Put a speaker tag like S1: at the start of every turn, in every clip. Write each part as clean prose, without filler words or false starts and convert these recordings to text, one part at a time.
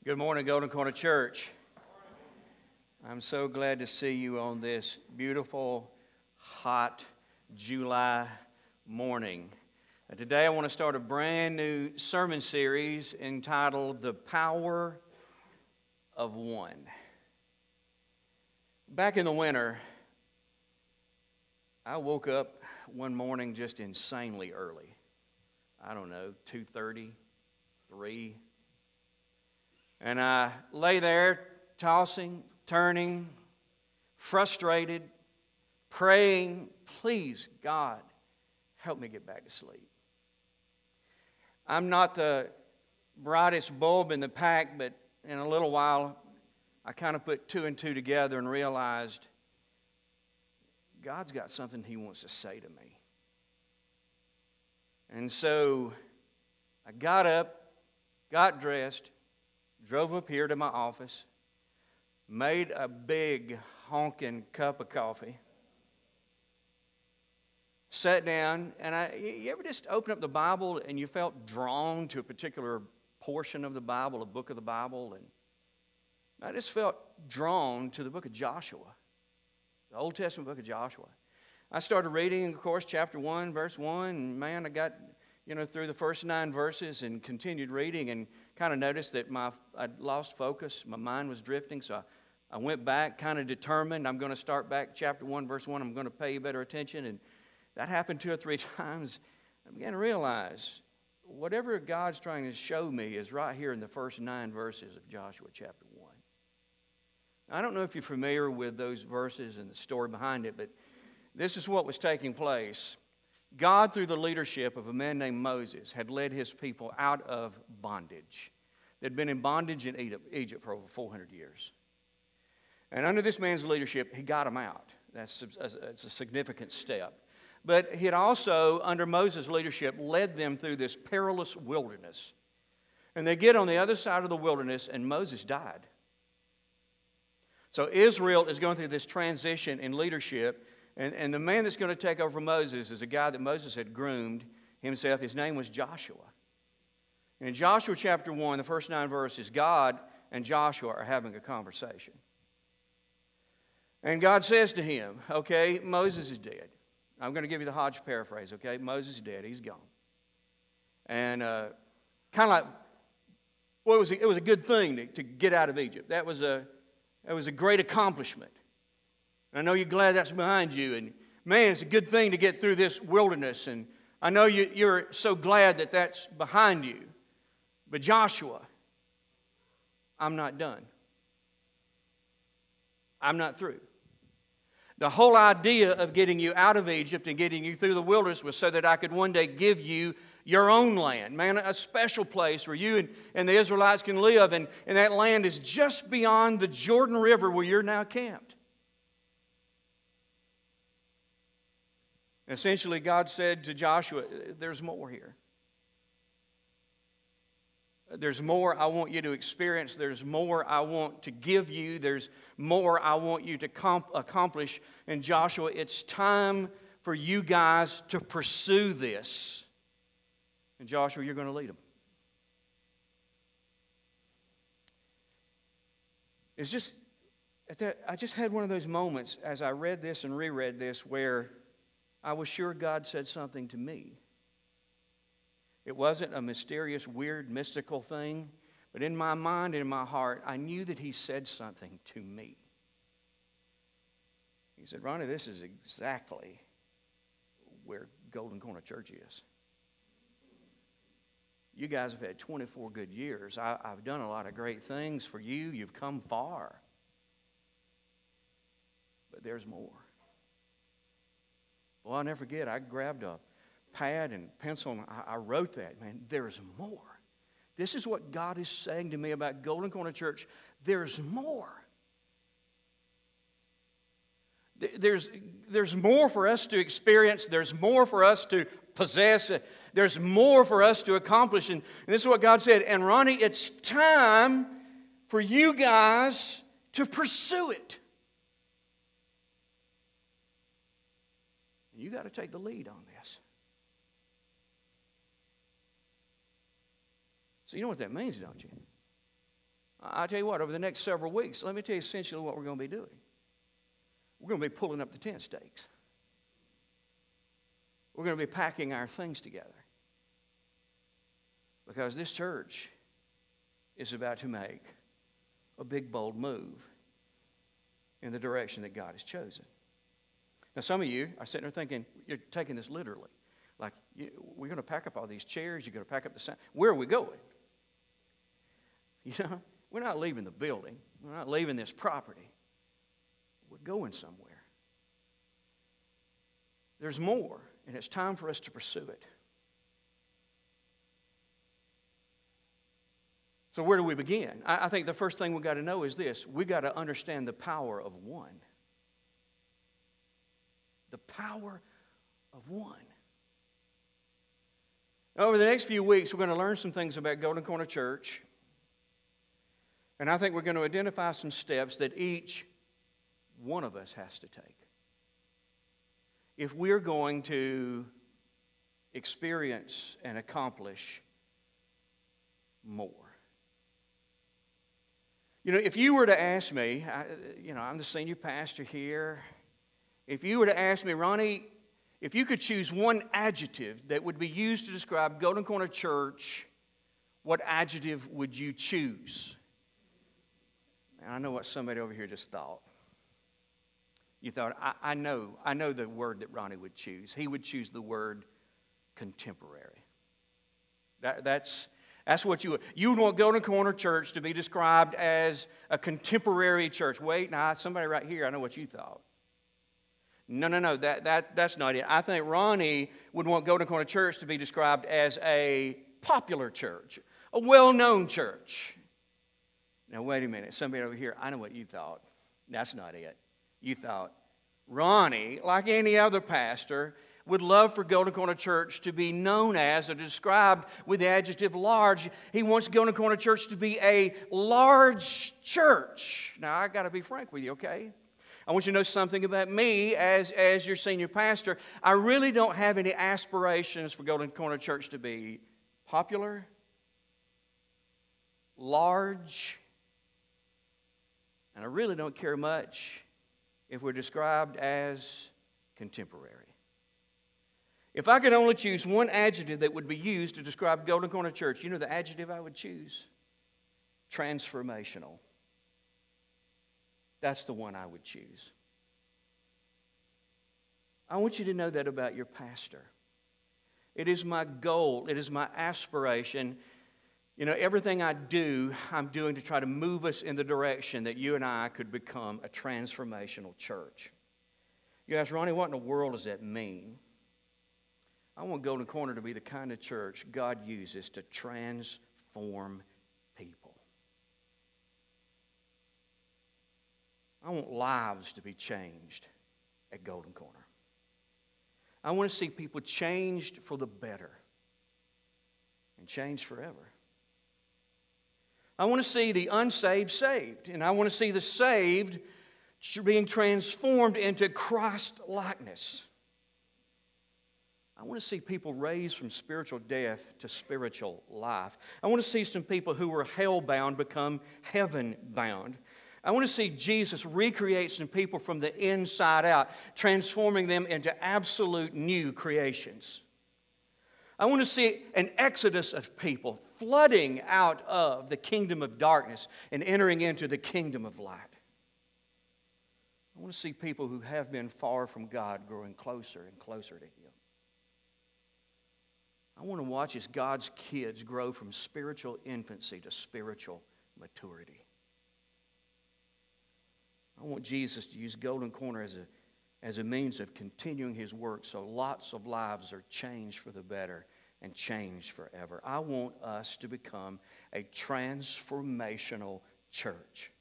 S1: Good morning, Golden Corner Church. I'm so glad to see you on this beautiful, hot July morning. Today I want to start a brand new sermon series entitled The Power of One. Back in the winter, I woke up one morning just insanely early. I don't know, 2:30, 3. And I lay there tossing, turning, frustrated, praying, please, God, help me get back to sleep. I'm not the brightest bulb in the pack, but in a little while, I kind of put two and two together and realized God's got something He wants to say to me. And so I got up, got dressed, drove up here to my office, made a big honking cup of coffee, sat down, and you ever just open up the Bible and you felt drawn to a particular portion of the Bible, a book of the Bible, and I just felt drawn to the book of Joshua, the Old Testament book of Joshua. I started reading, of course, chapter 1, verse 1, and man, I got through the first 9 verses and continued reading and kind of noticed that I'd lost focus. My mind was drifting, so I went back, kind of determined I'm going to start back chapter 1, verse 1. I'm going to pay better attention, and that happened 2 or 3 times. I began to realize whatever God's trying to show me is right here in the first 9 verses of Joshua chapter 1. I don't know if you're familiar with those verses and the story behind it, but this is what was taking place. God, through the leadership of a man named Moses, had led His people out of bondage. They'd been in bondage in Egypt for over 400 years. And under this man's leadership, He got them out. That's a significant step. But He had also, under Moses' leadership, led them through this perilous wilderness. And they get on the other side of the wilderness, and Moses died. So Israel is going through this transition in leadership. And the man that's going to take over Moses is a guy that Moses had groomed himself. His name was Joshua. And in Joshua chapter 1, the first 9 verses, God and Joshua are having a conversation. And God says to him, okay, Moses is dead. I'm going to give you the Hodge paraphrase, okay? Moses is dead. He's gone. And kind of like, well, it was a good thing to get out of Egypt. That was a great accomplishment. I know you're glad that's behind you, and man, it's a good thing to get through this wilderness, and I know you're so glad that that's behind you. But Joshua, I'm not done. I'm not through. The whole idea of getting you out of Egypt and getting you through the wilderness was so that I could one day give you your own land, man, a special place where you and the Israelites can live, and that land is just beyond the Jordan River where you're now camped. Essentially, God said to Joshua, there's more here. There's more I want you to experience. There's more I want to give you. There's more I want you to accomplish. And Joshua, it's time for you guys to pursue this. And Joshua, you're going to lead them. I just had one of those moments as I read this and reread this where I was sure God said something to me. It wasn't a mysterious, weird, mystical thing, but in my mind and in my heart, I knew that He said something to me. He said, Ronnie, this is exactly where Golden Corner Church is. You guys have had 24 good years. I've done a lot of great things for you. You've come far. But there's more. Well, I'll never forget, I grabbed a pad and pencil and I wrote that. Man, there's more. This is what God is saying to me about Golden Corner Church. There's more. There's more for us to experience. There's more for us to possess. There's more for us to accomplish. And this is what God said. And Ronnie, it's time for you guys to pursue it. You got to take the lead on this. So you know what that means, don't you? I'll tell you what, over the next several weeks, let me tell you essentially what we're going to be doing. We're going to be pulling up the tent stakes. We're going to be packing our things together. Because this church is about to make a big, bold move in the direction that God has chosen. Now, some of you are sitting there thinking, you're taking this literally. Like, we're going to pack up all these chairs, you're going to pack up the sound. Where are we going? You know, we're not leaving the building. We're not leaving this property. We're going somewhere. There's more, and it's time for us to pursue it. So where do we begin? I think the first thing we've got to know is this. We've got to understand the power of one. The power of one. Over the next few weeks, we're going to learn some things about Golden Corner Church. And I think we're going to identify some steps that each one of us has to take if we're going to experience and accomplish more. You know, if you were to ask me, I'm the senior pastor here. If you were to ask me, Ronnie, if you could choose one adjective that would be used to describe Golden Corner Church, what adjective would you choose? And I know what somebody over here just thought. You thought, I know the word that Ronnie would choose. He would choose the word contemporary. That's what you would want Golden Corner Church to be described as a contemporary church. Wait, now somebody right here, I know what you thought. No, that's not it. I think Ronnie would want Golden Corner Church to be described as a popular church, a well-known church. Now, wait a minute. Somebody over here, I know what you thought. That's not it. You thought Ronnie, like any other pastor, would love for Golden Corner Church to be known as or described with the adjective large. He wants Golden Corner Church to be a large church. Now, I got to be frank with you, okay? I want you to know something about me as your senior pastor. I really don't have any aspirations for Golden Corner Church to be popular, large, and I really don't care much if we're described as contemporary. If I could only choose one adjective that would be used to describe Golden Corner Church, you know the adjective I would choose? Transformational. That's the one I would choose. I want you to know that about your pastor. It is my goal. It is my aspiration. You know, everything I do, I'm doing to try to move us in the direction that you and I could become a transformational church. You ask, Ronnie, what in the world does that mean? I want Golden Corner to be the kind of church God uses to transform people. I want lives to be changed at Golden Corner. I want to see people changed for the better and changed forever. I want to see the unsaved saved, and I want to see the saved being transformed into Christ-likeness. I want to see people raised from spiritual death to spiritual life. I want to see some people who were hell-bound become heaven-bound. I want to see Jesus recreate some people from the inside out, transforming them into absolute new creations. I want to see an exodus of people flooding out of the kingdom of darkness and entering into the kingdom of light. I want to see people who have been far from God growing closer and closer to Him. I want to watch as God's kids grow from spiritual infancy to spiritual maturity. I want Jesus to use Golden Corner as a means of continuing His work so lots of lives are changed for the better and changed forever. I want us to become a transformational church.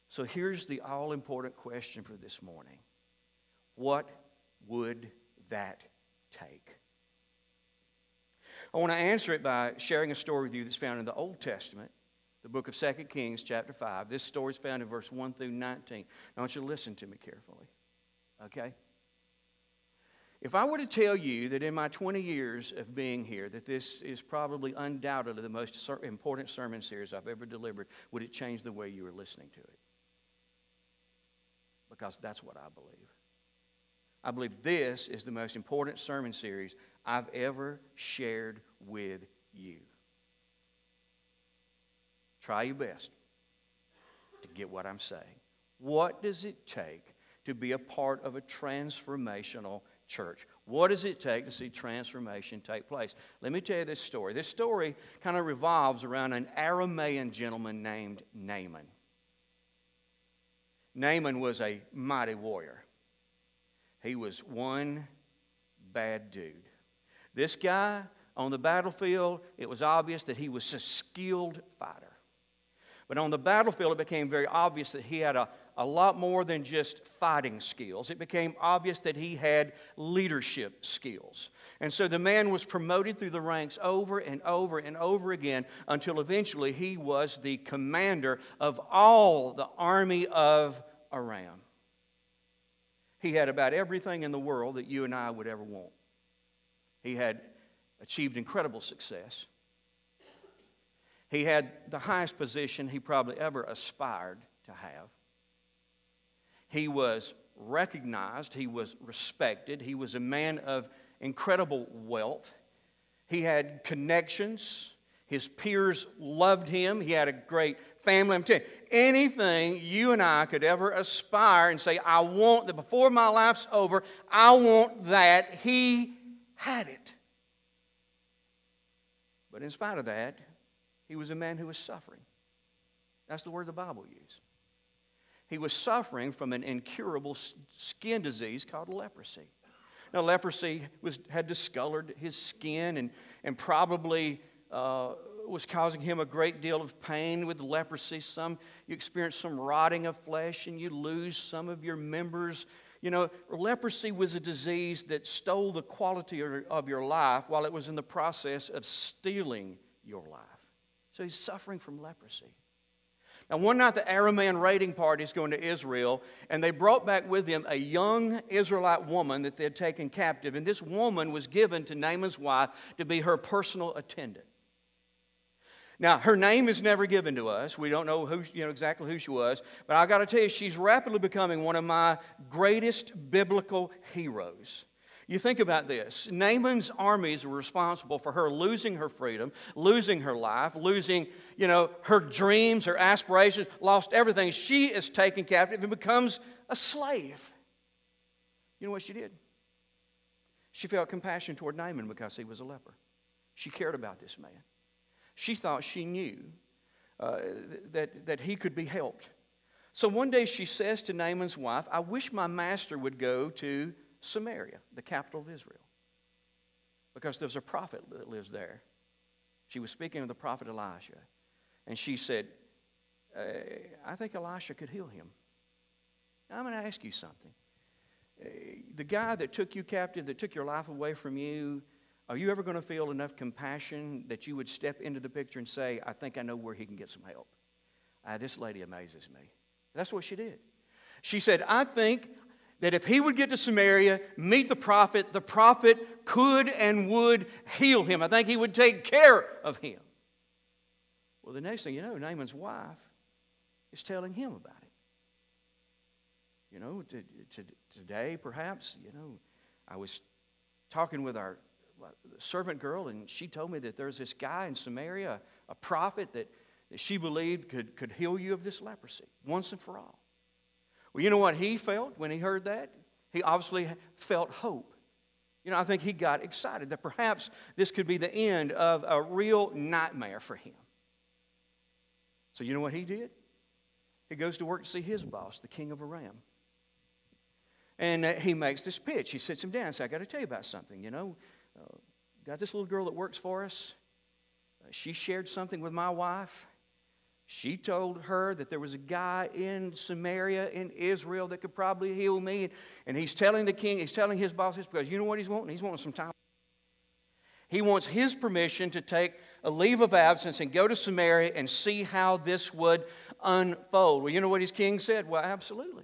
S1: So here's the all-important question for this morning. What would that take? I want to answer it by sharing a story with you that's found in the Old Testament, the book of 2 Kings, chapter 5. This story is found in verse 1 through 19. I want you to listen to me carefully. Okay? If I were to tell you that in my 20 years of being here, that this is probably undoubtedly the most important sermon series I've ever delivered, would it change the way you were listening to it? Because that's what I believe. I believe this is the most important sermon series I've ever shared with you. Try your best to get what I'm saying. What does it take to be a part of a transformational church? What does it take to see transformation take place? Let me tell you this story. This story kind of revolves around an Aramean gentleman named Naaman. Naaman was a mighty warrior. He was one bad dude. This guy on the battlefield, it was obvious that he was a skilled fighter. But on the battlefield, it became very obvious that he had a lot more than just fighting skills. It became obvious that he had leadership skills. And so the man was promoted through the ranks over and over and over again until eventually he was the commander of all the army of Aram. He had about everything in the world that you and I would ever want. He had achieved incredible success. He had the highest position he probably ever aspired to have. He was recognized. He was respected. He was a man of incredible wealth. He had connections. His peers loved him. He had a great family. I'm telling you, anything you and I could ever aspire and say, I want that before my life's over, I want that. He had it. But in spite of that, he was a man who was suffering. That's the word the Bible uses. He was suffering from an incurable skin disease called leprosy. Now, leprosy had discolored his skin and probably was causing him a great deal of pain with leprosy. You experience some rotting of flesh and you lose some of your members. You know, leprosy was a disease that stole the quality of your life while it was in the process of stealing your life. So he's suffering from leprosy. Now, one night the Aramean raiding party is going to Israel, and they brought back with them a young Israelite woman that they had taken captive, and this woman was given to Naaman's wife to be her personal attendant. Now, her name is never given to us. We don't know exactly who she was, but I got to tell you, she's rapidly becoming one of my greatest biblical heroes. You think about this. Naaman's armies were responsible for her losing her freedom, losing her life, losing, her dreams, her aspirations, lost everything. She is taken captive and becomes a slave. You know what she did? She felt compassion toward Naaman because he was a leper. She cared about this man. She thought she knew that he could be helped. So one day she says to Naaman's wife, I wish my master would go to Samaria, the capital of Israel, because there's a prophet that lives there. She was speaking of the prophet Elisha, and she said, I think Elisha could heal him. Now, I'm going to ask you something. The guy that took you captive, that took your life away from you, are you ever going to feel enough compassion that you would step into the picture and say, I think I know where he can get some help? This lady amazes me. That's what she did. She said, I think that if he would get to Samaria, meet the prophet could and would heal him. I think he would take care of him. Well, the next thing you know, Naaman's wife is telling him about it. Today, perhaps, I was talking with our servant girl, and she told me that there's this guy in Samaria, a prophet that she believed could heal you of this leprosy once and for all. Well, you know what he felt when he heard that? He obviously felt hope. I think he got excited that perhaps this could be the end of a real nightmare for him. So you know what he did? He goes to work to see his boss, the king of Aram. And he makes this pitch. He sits him down and says, I got to tell you about something. Got this little girl that works for us. She shared something with my wife. She told her that there was a guy in Samaria, in Israel, that could probably heal me. And he's telling the king, he's telling his boss this because you know what he's wanting? He's wanting some time. He wants his permission to take a leave of absence and go to Samaria and see how this would unfold. Well, you know what his king said? Well, absolutely.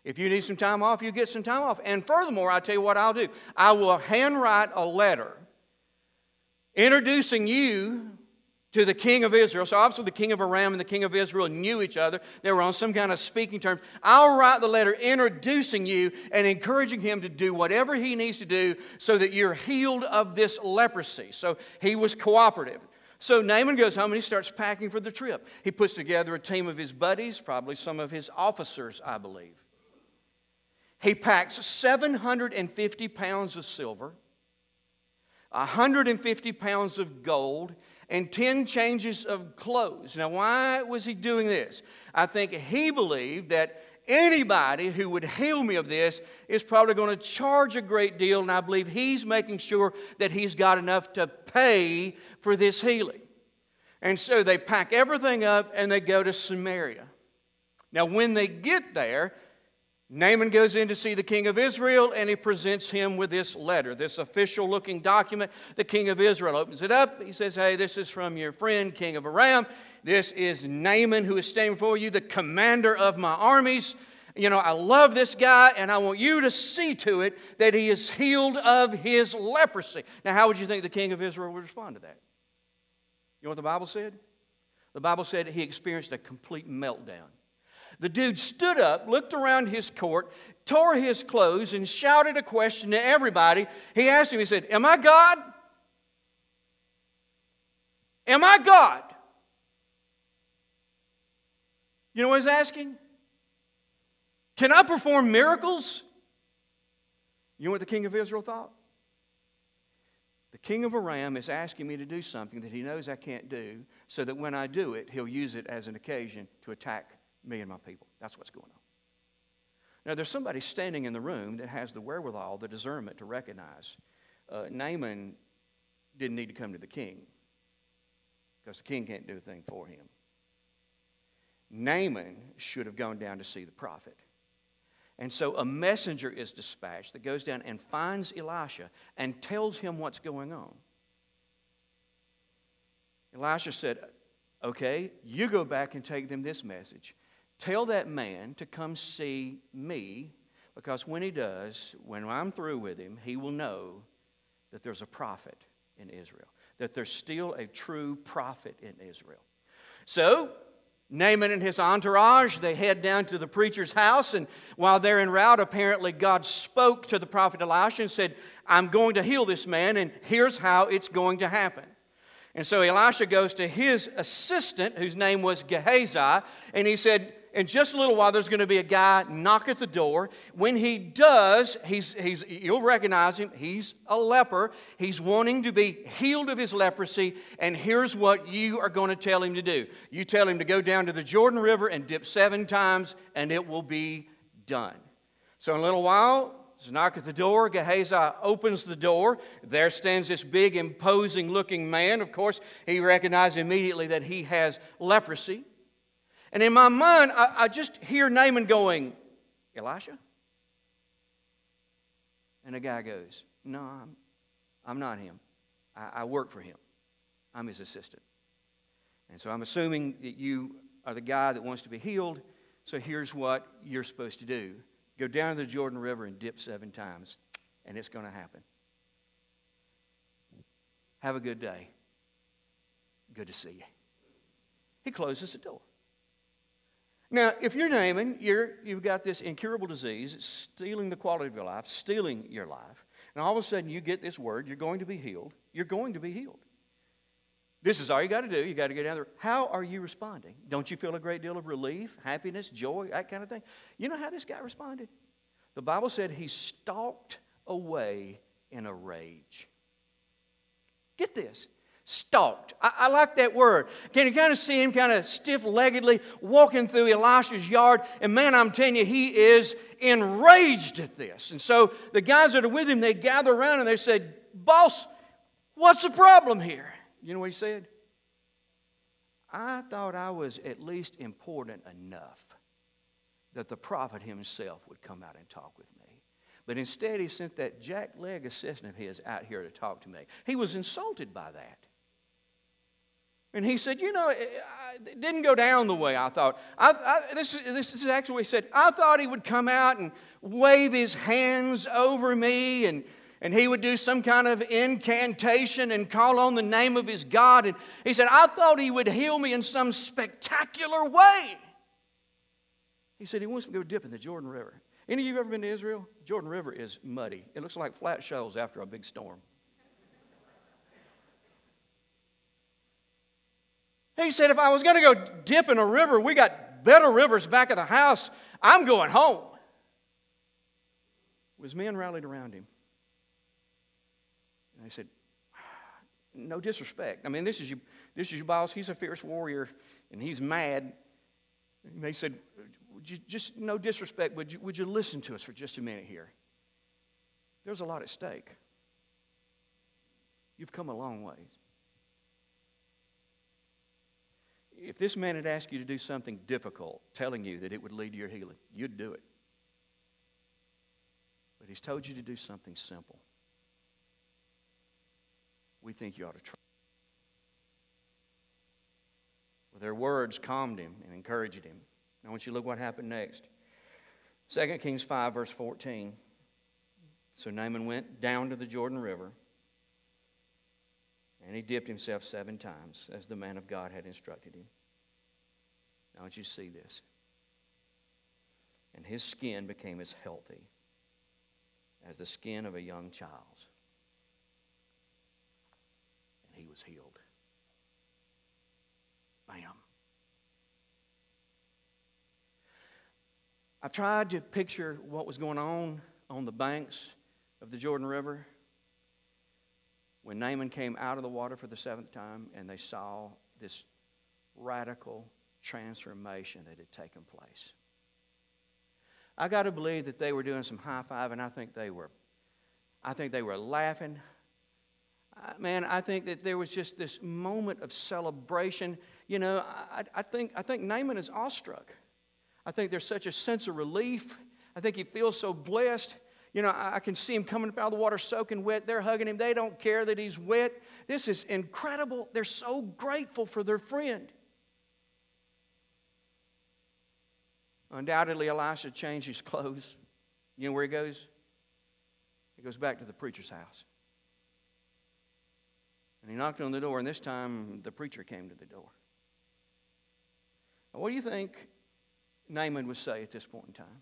S1: If you need some time off, you get some time off. And furthermore, I'll tell you what I'll do. I will handwrite a letter introducing you to the king of Israel. So obviously the king of Aram and the king of Israel knew each other. They were on some kind of speaking terms. I'll write the letter introducing you and encouraging him to do whatever he needs to do so that you're healed of this leprosy. So he was cooperative. So Naaman goes home and he starts packing for the trip. He puts together a team of his buddies, probably some of his officers, I believe. He packs 750 pounds of silver, 150 pounds of gold, and 10 changes of clothes. Now, why was he doing this? I think he believed that anybody who would heal me of this is probably going to charge a great deal, and I believe he's making sure that he's got enough to pay for this healing. And so they pack everything up and they go to Samaria. Now, when they get there, Naaman goes in to see the king of Israel, and he presents him with this letter, this official-looking document. The king of Israel opens it up. He says, hey, this is from your friend, king of Aram. This is Naaman, who is standing before you, the commander of my armies. You know, I love this guy, and I want you to see to it that he is healed of his leprosy. Now, how would you think the king of Israel would respond to that? You know what the Bible said? The Bible said he experienced a complete meltdown. The dude stood up, looked around his court, tore his clothes, and shouted a question to everybody. He asked him, he said, am I God? Am I God? You know what he's asking? Can I perform miracles? You know what the king of Israel thought? The king of Aram is asking me to do something that he knows I can't do, so that when I do it, he'll use it as an occasion to attack me and my people. That's what's going on. Now, there's somebody standing in the room that has the wherewithal, the discernment to recognize Naaman didn't need to come to the king, because the king can't do a thing for him. Naaman should have gone down to see the prophet. And so a messenger is dispatched that goes down and finds Elisha and tells him what's going on. Elisha said, okay, you go back and take them this message. Tell that man to come see me, because when he does, when I'm through with him, he will know that there's a prophet in Israel, that there's still a true prophet in Israel. So Naaman and his entourage, they head down to the preacher's house, and while they're en route, apparently God spoke to the prophet Elisha and said, I'm going to heal this man, and here's how it's going to happen. And so Elisha goes to his assistant, whose name was Gehazi, and he said, in just a little while, there's going to be a guy knock at the door. When he does, you'll recognize him. He's a leper. He's wanting to be healed of his leprosy, and here's what you are going to tell him to do. You tell him to go down to the Jordan River and dip 7 times, and it will be done. So in a little while, there's a knock at the door. Gehazi opens the door. There stands this big, imposing-looking man. Of course, he recognized immediately that he has leprosy. And in my mind, I just hear Naaman going, Elisha? And the guy goes, no, I'm not him. I work for him. I'm his assistant. And so I'm assuming that you are the guy that wants to be healed, so here's what you're supposed to do. Go down to the Jordan River and dip 7 times, and it's going to happen. Have a good day. Good to see you. He closes the door. Now, if you're Naaman, you've got this incurable disease. It's stealing the quality of your life, stealing your life. And all of a sudden, you get this word, you're going to be healed. You're going to be healed. This is all you got to do. You got to go down there. How are you responding? Don't you feel a great deal of relief, happiness, joy, that kind of thing? You know how this guy responded? The Bible said he stalked away in a rage. Get this. Stalked. I like that word. Can you kind of see him kind of stiff-leggedly walking through Elisha's yard? And man, I'm telling you, he is enraged at this. And so the guys that are with him, they gather around and they said, boss, what's the problem here? You know what he said? I thought I was at least important enough that the prophet himself would come out and talk with me. But instead, he sent that jackleg assistant of his out here to talk to me. He was insulted by that. And he said, it didn't go down the way I thought. This is actually what he said. I thought he would come out and wave his hands over me, and he would do some kind of incantation and call on the name of his God. And he said, I thought he would heal me in some spectacular way. He said he wants me to go dip in the Jordan River. Any of you ever been to Israel? Jordan River is muddy. It looks like flat shoals after a big storm. He said, if I was going to go dip in a river, we got better rivers back at the house. I'm going home. His men rallied around him. And they said, no disrespect. I mean, this is your boss. He's a fierce warrior, and he's mad. And they said, just no disrespect, would you listen to us for just a minute here? There's a lot at stake. You've come a long way. If this man had asked you to do something difficult, telling you that it would lead to your healing, you'd do it. But he's told you to do something simple. We think you ought to try. Well, their words calmed him and encouraged him. I want you to look what happened next. 2 Kings 5, verse 14. So Naaman went down to the Jordan River, and he dipped himself 7 times, as the man of God had instructed him. Now I want you to see this. And his skin became as healthy as the skin of a young child's. And he was healed. Bam. I tried to picture what was going on the banks of the Jordan River when Naaman came out of the water for the 7th time and they saw this radical transformation that had taken place. I got to believe that they were doing some high-five, and I think they were laughing. Man, I think that there was just this moment of celebration. You know, I think Naaman is awestruck. I think there's such a sense of relief. I think he feels so blessed. You know, I can see him coming up out of the water soaking wet. They're hugging him. They don't care that he's wet. This is incredible. They're so grateful for their friend. Undoubtedly, Elisha changed his clothes. You know where he goes? He goes back to the preacher's house. And he knocked on the door, and this time the preacher came to the door. Now, what do you think Naaman would say at this point in time?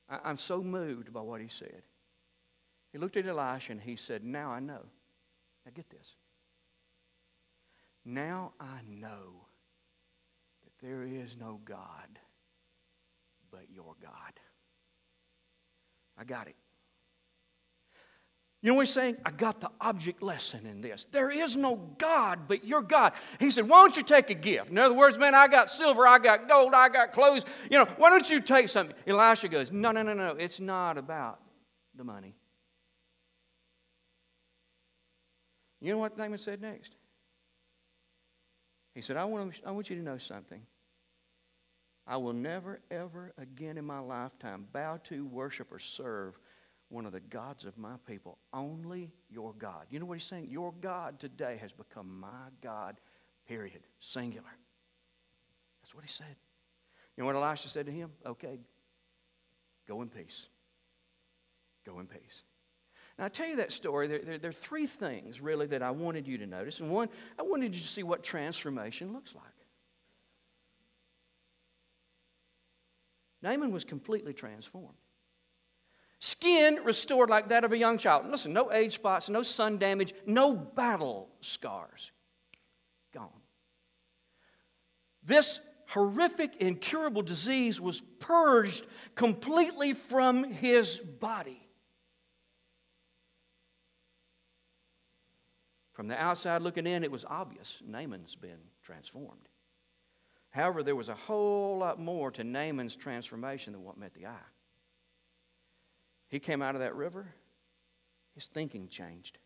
S1: I'm so moved by what he said. He looked at Elisha and he said, now I know. Now get this. Now I know that there is no God but your God. I got it. You know what he's saying? I got the object lesson in this. There is no God but your God. He said, why don't you take a gift? In other words, man, I got silver, I got gold, I got clothes. You know, why don't you take something? Elisha goes, no. It's not about the money. You know what Naaman said next? He said, I want you to know something. I will never, ever again in my lifetime bow to, worship, or serve one of the gods of my people, only your God. You know what he's saying? Your God today has become my God, period, singular. That's what he said. You know what Elisha said to him? Okay, go in peace. Go in peace. Now, I tell you that story, there are 3 things, really, that I wanted you to notice. And one, I wanted you to see what transformation looks like. Naaman was completely transformed. Skin restored like that of a young child. Listen, no age spots, no sun damage, no battle scars. Gone. This horrific, incurable disease was purged completely from his body. From the outside looking in, it was obvious Naaman's been transformed. However, there was a whole lot more to Naaman's transformation than what met the eye. He came out of that river, his thinking changed.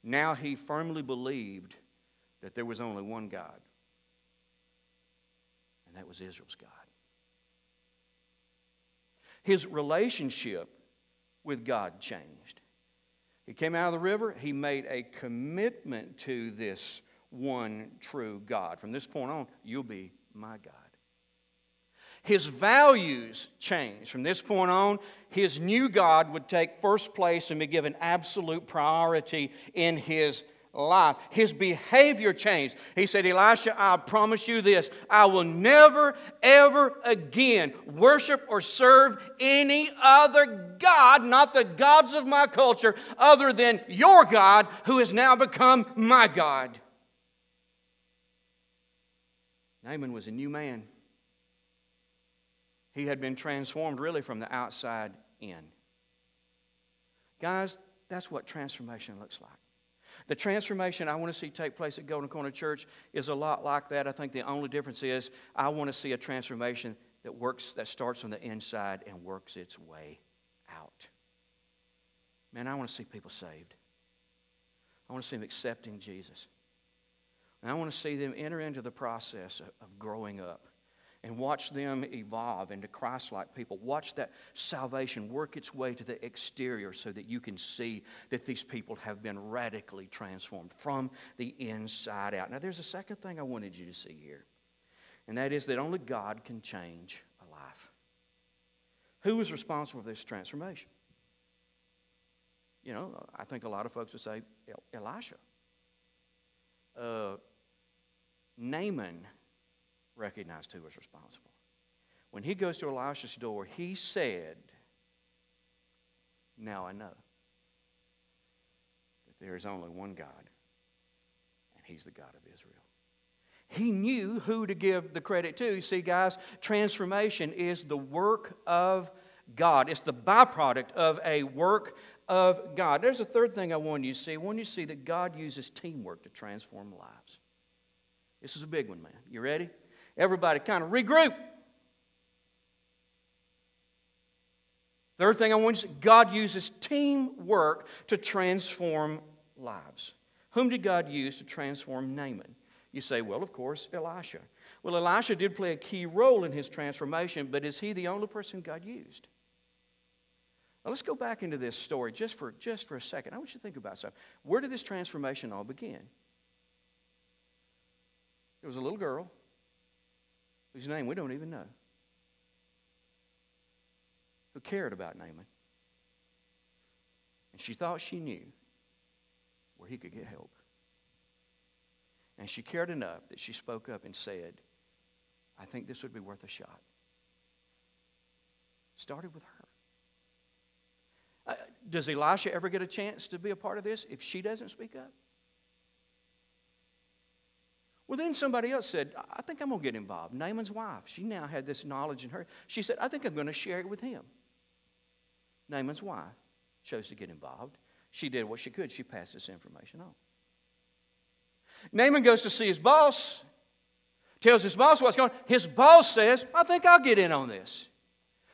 S1: Now he firmly believed that there was only one God, and that was Israel's God. His relationship with God changed. He came out of the river. He made a commitment to this one true God. From this point on, you'll be my God. His values changed. From this point on, his new God would take first place and be given absolute priority in his life. His behavior changed. He said, Elisha, I promise you this. I will never, ever again worship or serve any other God, not the gods of my culture, other than your God, who has now become my God. Naaman was a new man. He had been transformed really from the outside in. Guys, that's what transformation looks like. The transformation I want to see take place at Golden Corner Church is a lot like that. I think the only difference is I want to see a transformation that starts on the inside and works its way out. Man, I want to see people saved. I want to see them accepting Jesus. And I want to see them enter into the process of growing up. And watch them evolve into Christ-like people. Watch that salvation work its way to the exterior so that you can see that these people have been radically transformed from the inside out. Now, there's a second thing I wanted you to see here. And that is that only God can change a life. Who was responsible for this transformation? You know, I think a lot of folks would say Elisha. Naaman recognized who was responsible. When he goes to Elisha's door, he said, now I know that there is only one God, and he's the God of Israel. He knew who to give the credit to. You see, guys, transformation is the work of God. It's the byproduct of a work of God. There's a third thing I want you to see. I want you to see that God uses teamwork to transform lives. This is a big one, man. You ready? Everybody kind of regroup. Third thing I want you to see, God uses teamwork to transform lives. Whom did God use to transform Naaman? You say, well, of course, Elisha. Well, Elisha did play a key role in his transformation, but is he the only person God used? Now, let's go back into this story just for a second. I want you to think about something. Where did this transformation all begin? There was a little girl whose name we don't even know, who cared about Naaman. And she thought she knew where he could get help. And she cared enough that she spoke up and said, I think this would be worth a shot. Started with her. Does Elisha ever get a chance to be a part of this if she doesn't speak up? Well, then somebody else said, I think I'm going to get involved. Naaman's wife, she now had this knowledge in her. She said, I think I'm going to share it with him. Naaman's wife chose to get involved. She did what she could. She passed this information on. Naaman goes to see his boss, tells his boss what's going on. His boss says, I think I'll get in on this.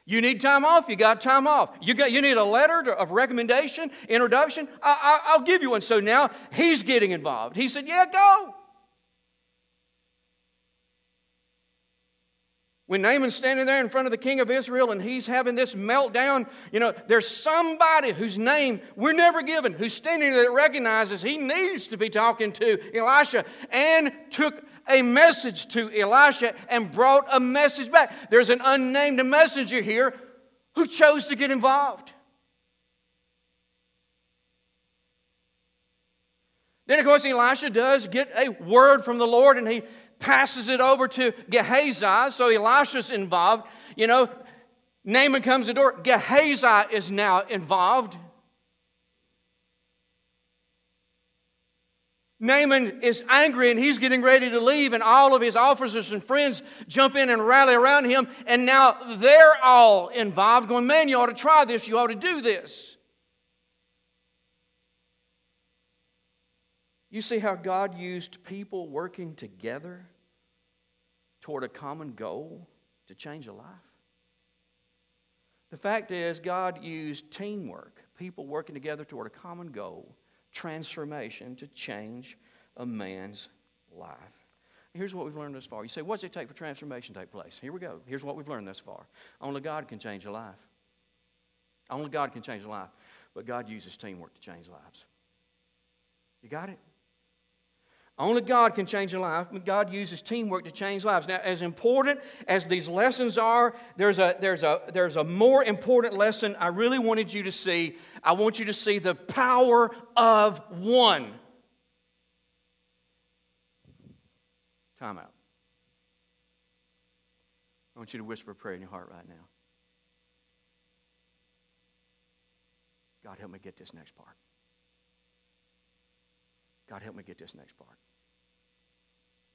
S1: You need time off? You got time off. You need a letter of recommendation, introduction? I'll give you one. So now he's getting involved. He said, yeah, go. When Naaman's standing there in front of the king of Israel and he's having this meltdown, there's somebody whose name we're never given, who's standing there that recognizes he needs to be talking to Elisha, and took a message to Elisha and brought a message back. There's an unnamed messenger here who chose to get involved. Then, of course, Elisha does get a word from the Lord, and he passes it over to Gehazi, so Elisha's involved. Naaman comes to the door. Gehazi is now involved. Naaman is angry and he's getting ready to leave, and all of his officers and friends jump in and rally around him, and now they're all involved, going, man, you ought to try this, you ought to do this. You see how God used people working together toward a common goal to change a life? The fact is, God used teamwork, people working together toward a common goal, transformation, to change a man's life. Here's what we've learned thus far. You say, what does it take for transformation to take place? Here we go. Here's what we've learned thus far. Only God can change a life. Only God can change a life. But God uses teamwork to change lives. You got it? Only God can change a life, but God uses teamwork to change lives. Now, as important as these lessons are, there's a more important lesson I really wanted you to see. I want you to see the power of one. Time out. I want you to whisper a prayer in your heart right now. God, help me get this next part. God, help me get this next part.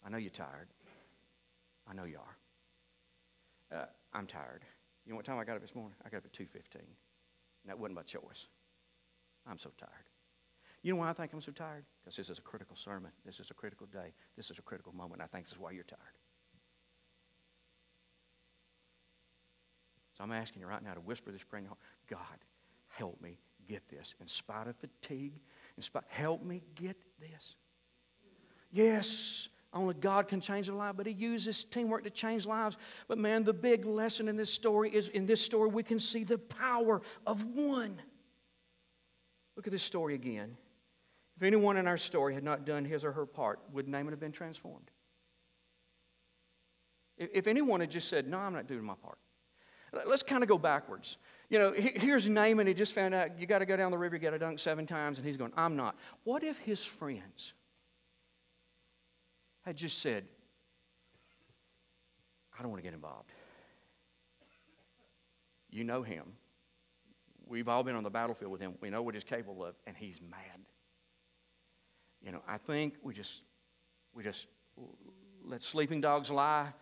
S1: I know you're tired. I know you are. I'm tired. You know what time I got up this morning? I got up at 2:15. And that wasn't my choice. I'm so tired. You know why I think I'm so tired? Because this is a critical sermon. This is a critical day. This is a critical moment. I think this is why you're tired. So I'm asking you right now to whisper this prayer in your heart. God, help me get this. In spite of fatigue, help me get this. Yes, only God can change a life, but He uses teamwork to change lives. But man, the big lesson in this story is, in this story, we can see the power of one. Look at this story again. If anyone in our story had not done his or her part, would Naaman have been transformed? If anyone had just said, no, I'm not doing my part. Let's kind of go backwards. You know, here's Naaman. He just found out you got to go down the river, you got to dunk 7 times, and he's going, I'm not. What if his friends had just said, I don't want to get involved. You know him. We've all been on the battlefield with him. We know what he's capable of, and he's mad. You know, I think we just let sleeping dogs lie.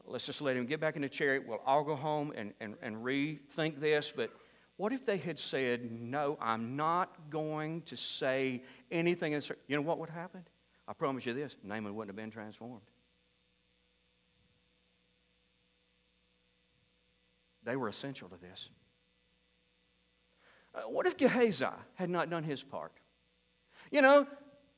S1: Let's just let him get back in the chariot. We'll all go home and rethink this. But what if they had said, no, I'm not going to say anything. You know what would happen? I promise you this, Naaman wouldn't have been transformed. They were essential to this. What if Gehazi had not done his part? You know,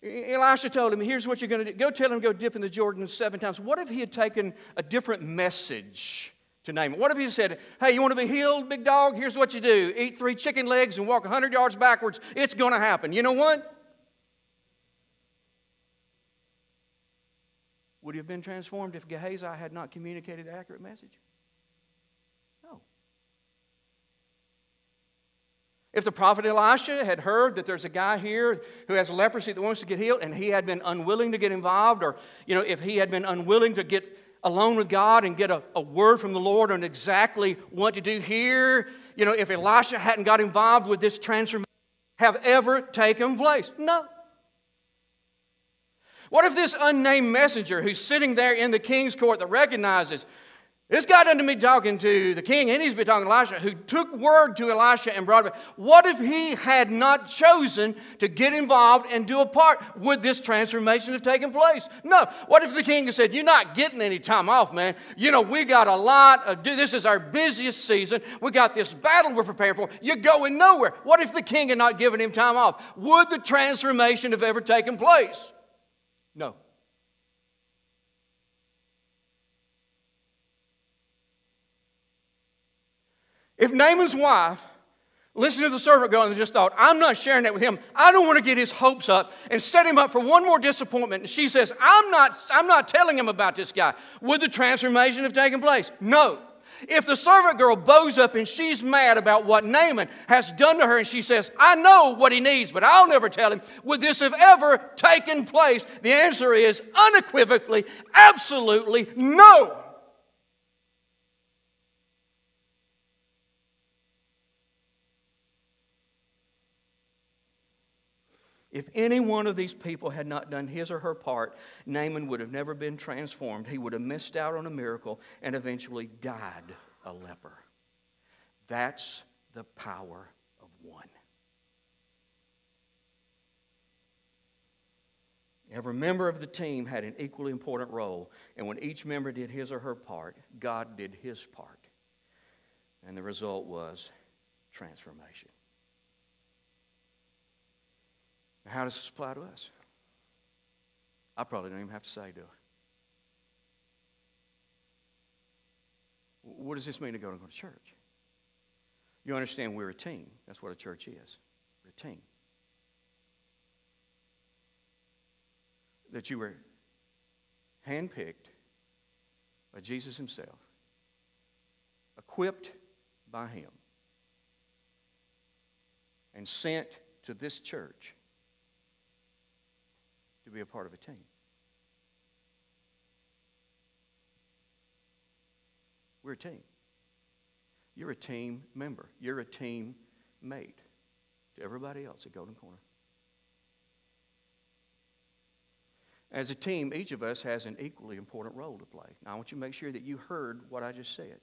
S1: Elisha told him, here's what you're going to do. Go tell him to go dip in the Jordan 7 times. What if he had taken a different message to Naaman? What if he said, hey, you want to be healed, big dog? Here's what you do. Eat 3 chicken legs and walk 100 yards backwards. It's going to happen. You know what? Would he have been transformed if Gehazi had not communicated the accurate message? No. If the prophet Elisha had heard that there's a guy here who has leprosy that wants to get healed, and he had been unwilling to get involved, or if he had been unwilling to get alone with God and get a word from the Lord on exactly what to do here, if Elisha hadn't got involved with this transformation, have ever taken place? No. What if this unnamed messenger who's sitting there in the king's court that recognizes this guy doesn't be talking to the king, and he's been talking to Elisha, who took word to Elisha and brought it back. What if he had not chosen to get involved and do a part? Would this transformation have taken place? No. What if the king had said, you're not getting any time off, man. We got a lot. This is our busiest season. We got this battle we're preparing for. You're going nowhere. What if the king had not given him time off? Would the transformation have ever taken place? No. If Naaman's wife listened to the servant girl and just thought, I'm not sharing that with him. I don't want to get his hopes up and set him up for one more disappointment. And she says, I'm not telling him about this guy. Would the transformation have taken place? No. If the servant girl bows up and she's mad about what Naaman has done to her and she says, I know what he needs, but I'll never tell him, would this have ever taken place? The answer is unequivocally, absolutely no. If any one of these people had not done his or her part, Naaman would have never been transformed. He would have missed out on a miracle and eventually died a leper. That's the power of one. Every member of the team had an equally important role, and when each member did his or her part, God did His part. And the result was transformation. How does this apply to us? I probably don't even have to say, do I? What does this mean to go to church? You understand we're a team. That's what a church is. We're a team. That you were handpicked by Jesus himself, equipped by him, and sent to this church to be a part of a team. We're a team. You're a team member. You're a team mate to everybody else at Golden Corner. As a team, each of us has an equally important role to play. Now, I want you to make sure that you heard what I just said.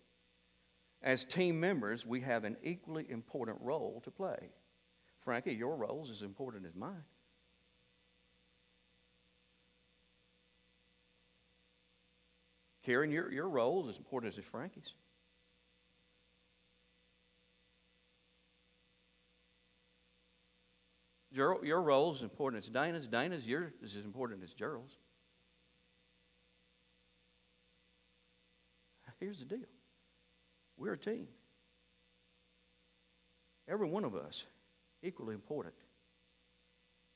S1: As team members, we have an equally important role to play. Frankie, your role is as important as mine. Karen, your role is as important as Frankie's. Gerald, your role is as important as Dana's. Dana's yours is as important as Gerald's. Here's the deal. We're a team. Every one of us equally important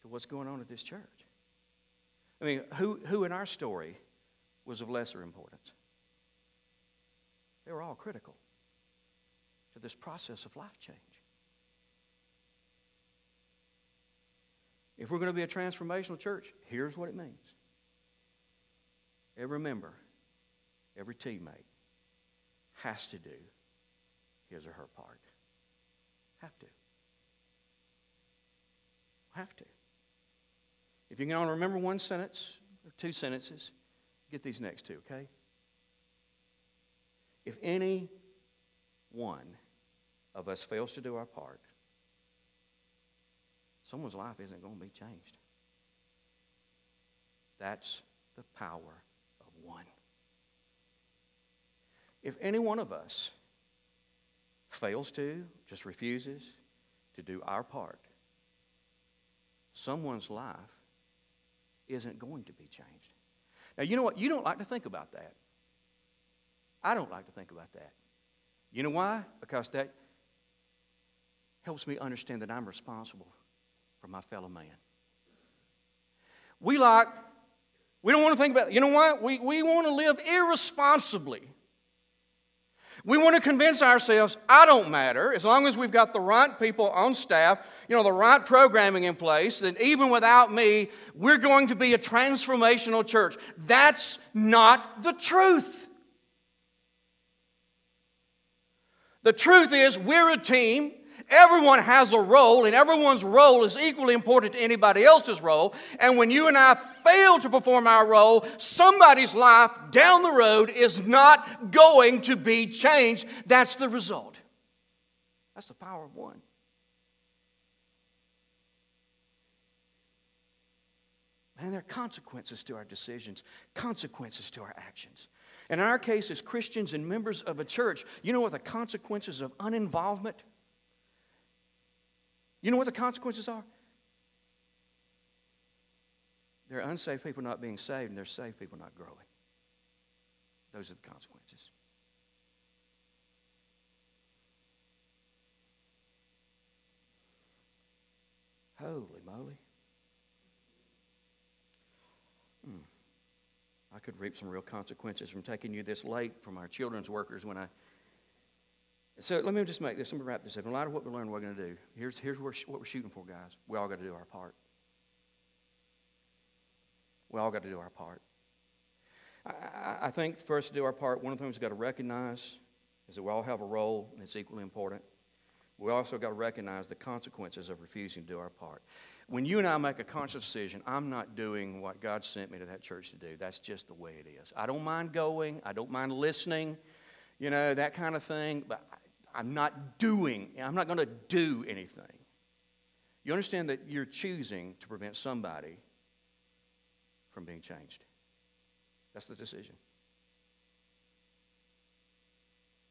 S1: to what's going on at this church. I mean, who in our story was of lesser importance? They were all critical to this process of life change. If we're going to be a transformational church, here's what it means. Every member, every teammate has to do his or her part. Have to. Have to. If you can only remember one sentence or two sentences, get these next two, okay? If any one of us fails to do our part, someone's life isn't going to be changed. That's the power of one. If any one of us fails to, just refuses to do our part, someone's life isn't going to be changed. Now, you know what? You don't like to think about that. I don't like to think about that. You know why? Because that helps me understand that I'm responsible for my fellow man. We don't want to think about it. You know what? We want to live irresponsibly. We want to convince ourselves, I don't matter, as long as we've got the right people on staff, the right programming in place, that even without me, we're going to be a transformational church. That's not the truth. The truth is, we're a team. Everyone has a role, and everyone's role is equally important to anybody else's role. And when you and I fail to perform our role, somebody's life down the road is not going to be changed. That's the result. That's the power of one. And there are consequences to our decisions, consequences to our actions. And in our case, as Christians and members of a church, you know what the consequences of uninvolvement? You know what the consequences are? There are unsaved people not being saved, and there are saved people not growing. Those are the consequences. Holy moly. I could reap some real consequences from taking you this late from our children's workers when I... So let me just make this. Let me wrap this up. In light of what we learned, we're going to do. Here's what we're shooting for, guys. We all got to do our part. We all got to do our part. I think for us to do our part, one of the things we've got to recognize is that we all have a role, and it's equally important. We also got to recognize the consequences of refusing to do our part. When you and I make a conscious decision, I'm not doing what God sent me to that church to do. That's just the way it is. I don't mind going. I don't mind listening, that kind of thing. But I'm not going to do anything. You understand that you're choosing to prevent somebody from being changed. That's the decision.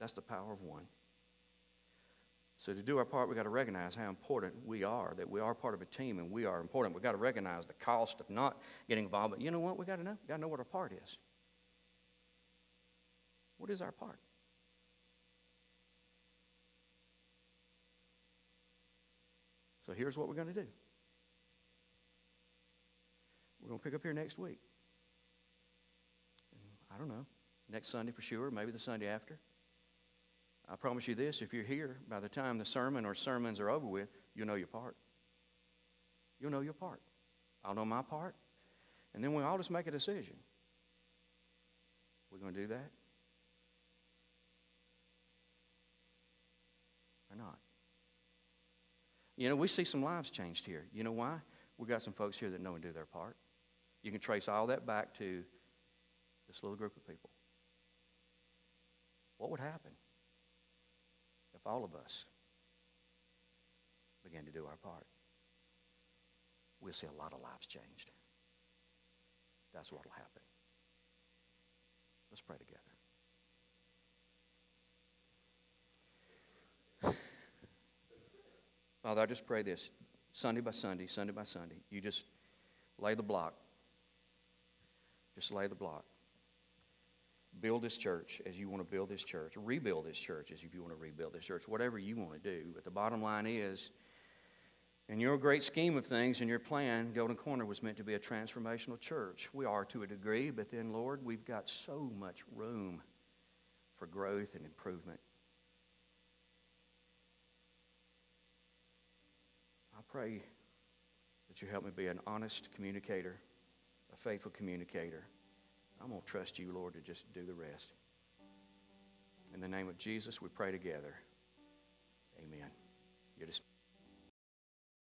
S1: That's the power of one. So to do our part, we've got to recognize how important we are, that we are part of a team and we are important. We've got to recognize the cost of not getting involved. But you know what we've got to know? We've got to know what our part is. What is our part? So So here's what we're going to do. We're going to pick up here next week. I don't know, next Sunday for sure, maybe the Sunday after. I promise you this, if you're here, by the time the sermon or sermons are over with, you'll know your part. You'll know your part. I'll know my part. And then we'll all just make a decision. We're going to do that or not. You know, we see some lives changed here. You know why? We've got some folks here that know and do their part. You can trace all that back to this little group of people. What would happen if all of us began to do our part? We'll see a lot of lives changed. That's what will happen. Let's pray together. Father, I just pray this. Sunday by Sunday, Sunday by Sunday, you just lay the block. Just lay the block. Build this church as you want to build this church. Rebuild this church as if you want to rebuild this church. Whatever you want to do. But the bottom line is, in your great scheme of things, in your plan, Golden Corner was meant to be a transformational church. We are to a degree, but then, Lord, we've got so much room for growth and improvement. I pray that you help me be an honest communicator, a faithful communicator. I'm going to trust you, Lord, to just do the rest. In the name of Jesus, we pray together. Amen. You're dismissed.